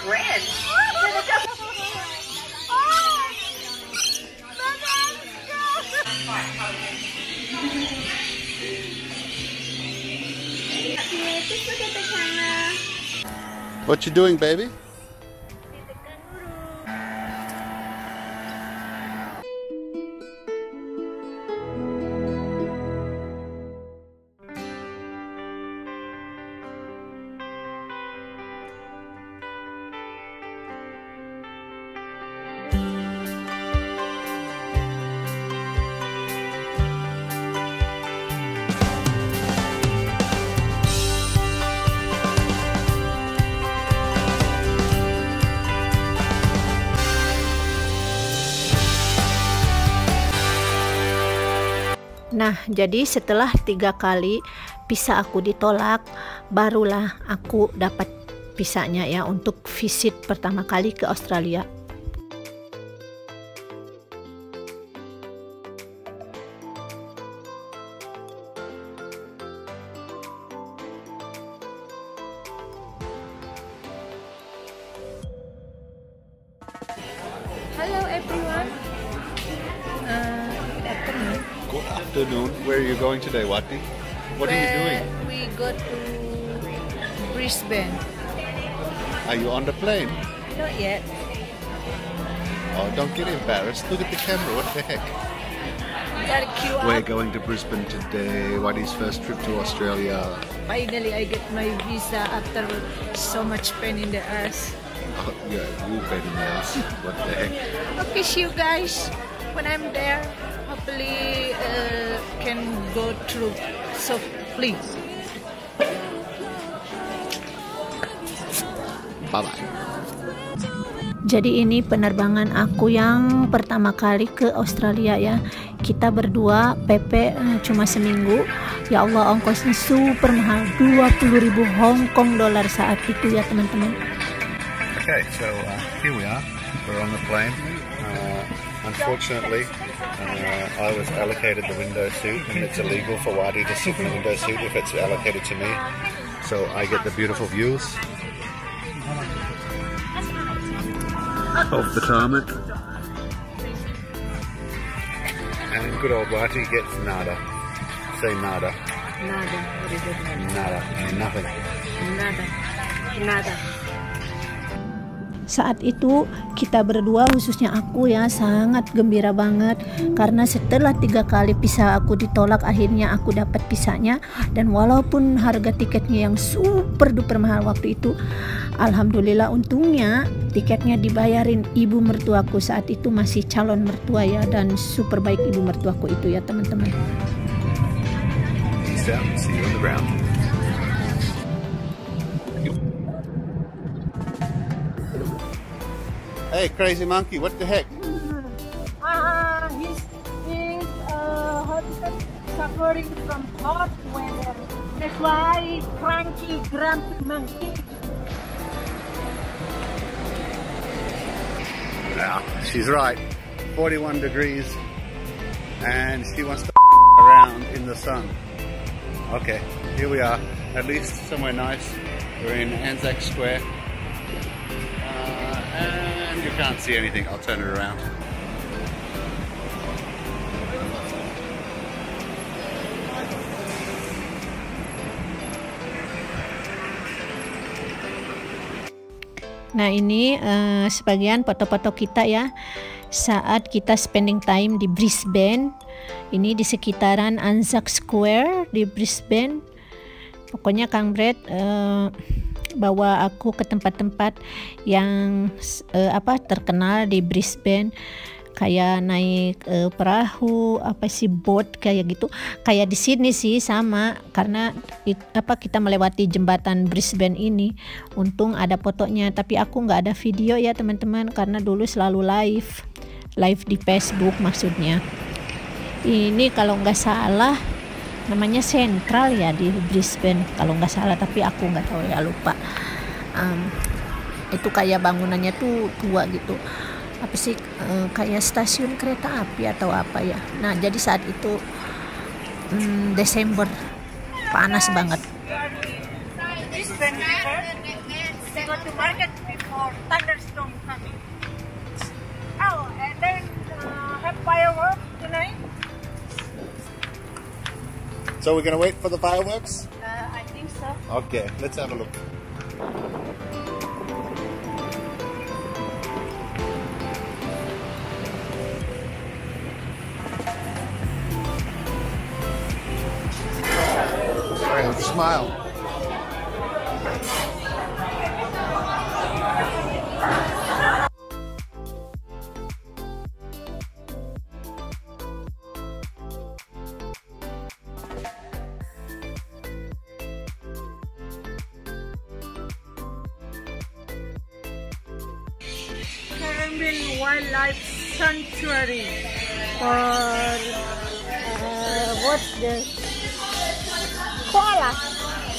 red. What you doing, baby? Nah, jadi setelah 3 kali visa aku ditolak, barulah aku dapat visanya ya untuk visit pertama kali ke Australia. Hello everyone. Good afternoon. Where are you going today, Wati? What are you doing? We go to Brisbane. Are you on the plane? Not yet. Oh, don't get embarrassed. Look at the camera. What the heck? Got a QR. We're going to Brisbane today. Wati's first trip to Australia. Finally, I get my visa after so much pain in the ass. Oh, yeah, you pain in the ass. What the heck? Okay, see you guys when I'm there. Hopefully, can go through softly. Bye-bye. Jadi ini penerbangan aku yang pertama kali ke Australia ya. Kita berdua PP cuma seminggu. Ya Allah, ongkosnya super mahal, 20.000 Hong Kong dollar saat itu ya teman-teman. Okay, so here we are. We're on the plane. Unfortunately, I was allocated the window seat, and it's illegal for Wati to sit in the window seat if it's allocated to me. So I get the beautiful views of the tarmac, and good old Wati gets nada. Say nada. Nada. What is it? Nada. Nothing. Nada. Nada. Saat itu kita berdua, khususnya aku ya, sangat gembira banget karena setelah 3 kali visa aku ditolak, akhirnya aku dapat visanya. Dan walaupun harga tiketnya yang super duper mahal waktu itu, alhamdulillah untungnya tiketnya dibayarin ibu mertuaku. Saat itu masih calon mertua ya, dan super baik ibu mertuaku itu ya teman-teman. See you on the ground. Hey, crazy monkey, what the heck? He's suffering from hot weather. That's why he's cranky, grumpy monkey. Yeah, she's right. 41 degrees, and she wants to around in the sun. Okay, here we are. At least somewhere nice. We're in Anzac Square. And you can't see anything. I'll turn it around. Nah ini sebagian foto-foto kita ya saat kita spending time di Brisbane. Ini di sekitaran Anzac Square di Brisbane. Pokoknya Kang Brad bawa aku ke tempat-tempat yang terkenal di Brisbane, kayak naik perahu, boat kayak gitu. Kayak di sini sih sama, karena kita melewati jembatan Brisbane ini. Untung ada fotonya, tapi aku nggak ada video ya teman-teman, karena dulu selalu live di Facebook maksudnya. Ini kalau nggak salah namanya Central ya di Brisbane kalau nggak salah, tapi aku nggak tahu ya, lupa. Itu kayak bangunannya tuh tua gitu, kayak stasiun kereta api atau apa ya. Nah jadi saat itu Desember, panas banget. They go to market before. So we're gonna wait for the fireworks? I think so. Okay, let's have a look. Alright, smile. Carambin Wildlife Sanctuary for what's the koala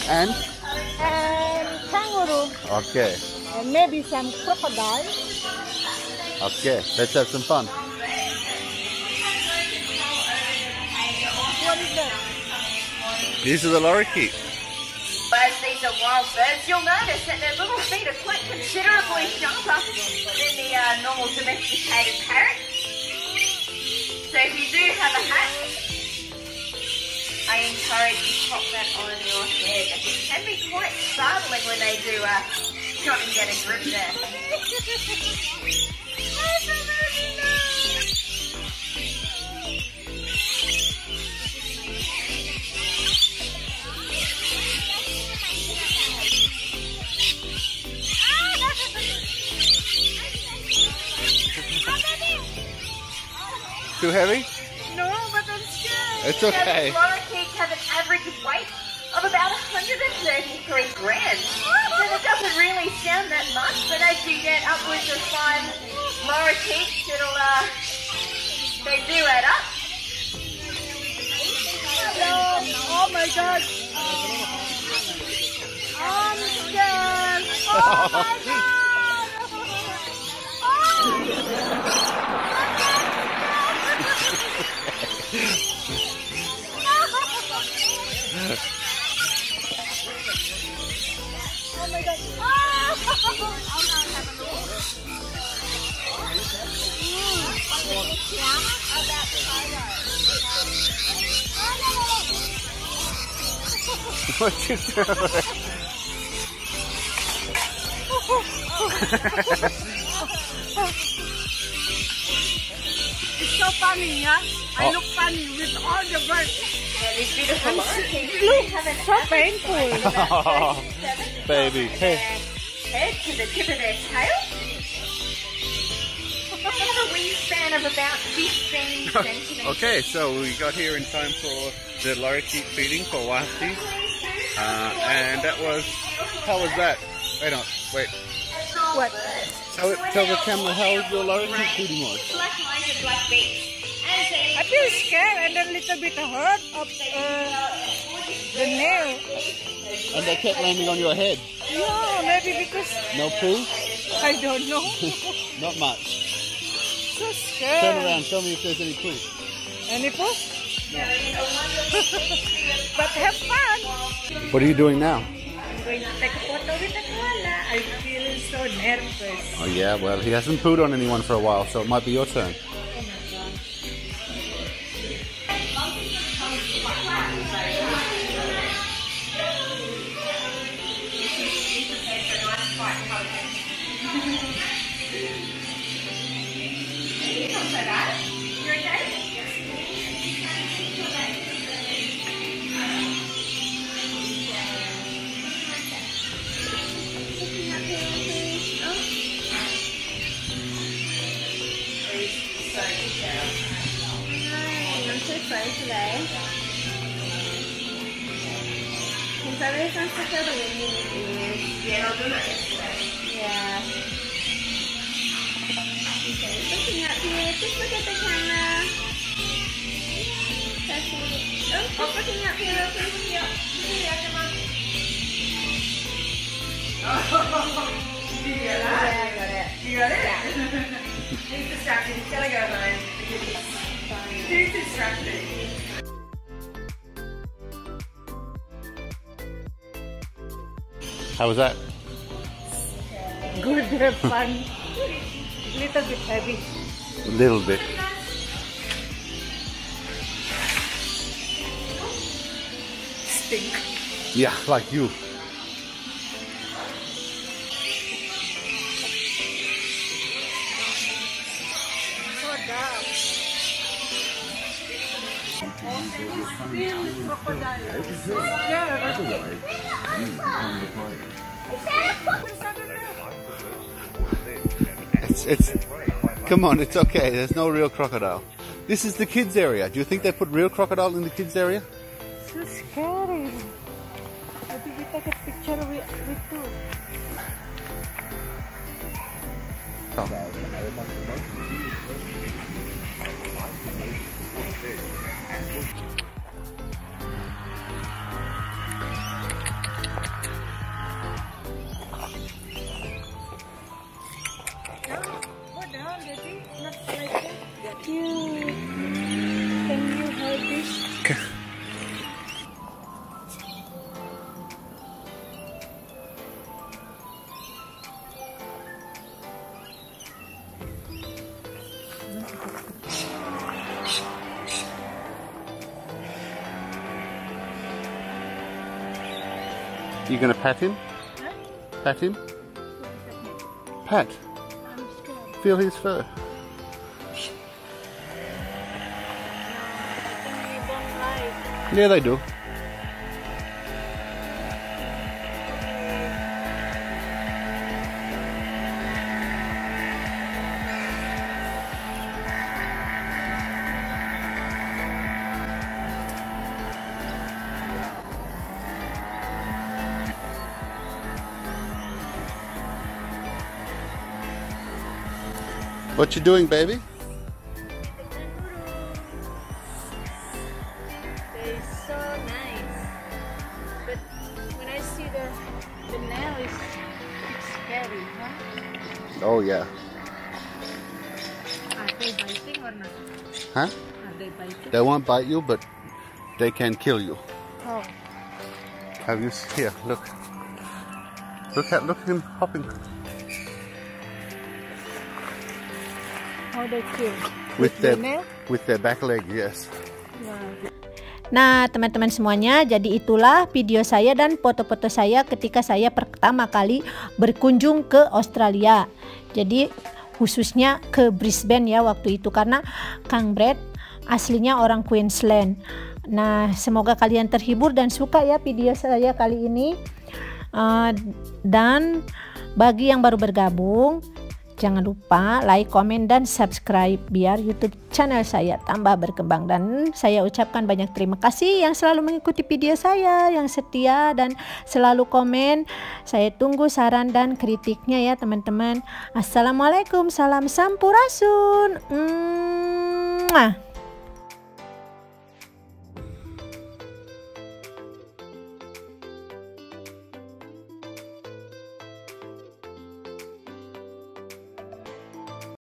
And? and kangaroo Okay. and maybe some crocodile. Okay, let's have some fun. What is that? These are the lorikeet. As these are wild birds, you'll notice that their little feet are quite considerably sharper than the normal domesticated parrot. So if you do have a hat, I encourage you to pop that on your head. It can be quite startling when they do try and get a grip there. Too heavy? No, but I'm scared. It's okay. Now, lorikeets have an average weight of about 133 grams. So it doesn't really sound that much, but as you get upwards of 5 lorikeets, they do add up. Oh my god. I'm scared. Oh my god. Oh my god. What you doing? It's so funny, yeah? I look funny with all the birds. Yeah, these beautiful lorikeets Look, have an so painful. Oh, baby. Hey. head to the tip of their tail. They have a wingspan of about 15 centimetres. Okay, so we got here in time for the lorikeet feeding for Wahti. And that was, how was that? Wait. What? Tell the camera how your lorikeet feeding was. Black eyes and black beaks. As they I feel scared and a little bit hurt of the nail. And they kept landing on your head. No, maybe because No poo? I don't know. Not much. So scared. Turn around, show me if there's any poo. Any poo? But have fun. What are you doing now? I'm going to take a photo with the koala. I feel so nervous. Oh yeah, well he hasn't pooed on anyone for a while, so it might be your turn. I'm so sorry today. Can somebody send such a ears? Yeah, I'll do that yesterday. Yeah. Okay, looking up here. Just look at the camera. Oh, looking up here. Okay, yeah. Yeah, come on. You got that? Yeah, I got it. You got it? Yeah. He's distracted. He's gotta go home. He's distracted. How was that? Good, have fun. Little bit heavy. A little bit. think. Yeah, like you. So dark. Still crocodile. It's come on, it's okay. There's no real crocodile. This is the kids area. Do you think they put real crocodile in the kids area? So scary. Maybe we take a picture with two. Go down, Daddy. Not like that. Cute. Can you hold this? You gonna pat him? Huh? Pat him? Pat. I'm scared. Feel his fur. You don't like. Yeah, they do. What you doing, baby? They're so nice. But when I see the nail, it's scary, huh? Oh yeah. Are they biting or not? Huh? Are they biting? They won't bite you, but they can kill you. Oh. Have you here? Look. Look at him hopping How they kill? with the nail? their back leg. Yes. Wow. Nah, teman-teman semuanya, jadi itulah video saya dan foto-foto saya ketika saya pertama kali berkunjung ke Australia. Jadi khususnya ke Brisbane ya waktu itu, karena Kang Brad aslinya orang Queensland. Nah, semoga kalian terhibur dan suka ya video saya kali ini. Dan bagi yang baru bergabung, jangan lupa like, komen, dan subscribe biar YouTube channel saya tambah berkembang. Dan saya ucapkan banyak terima kasih yang selalu mengikuti video saya, yang setia dan selalu komen. Saya tunggu saran dan kritiknya ya teman-teman. Assalamualaikum, salam sampurasun.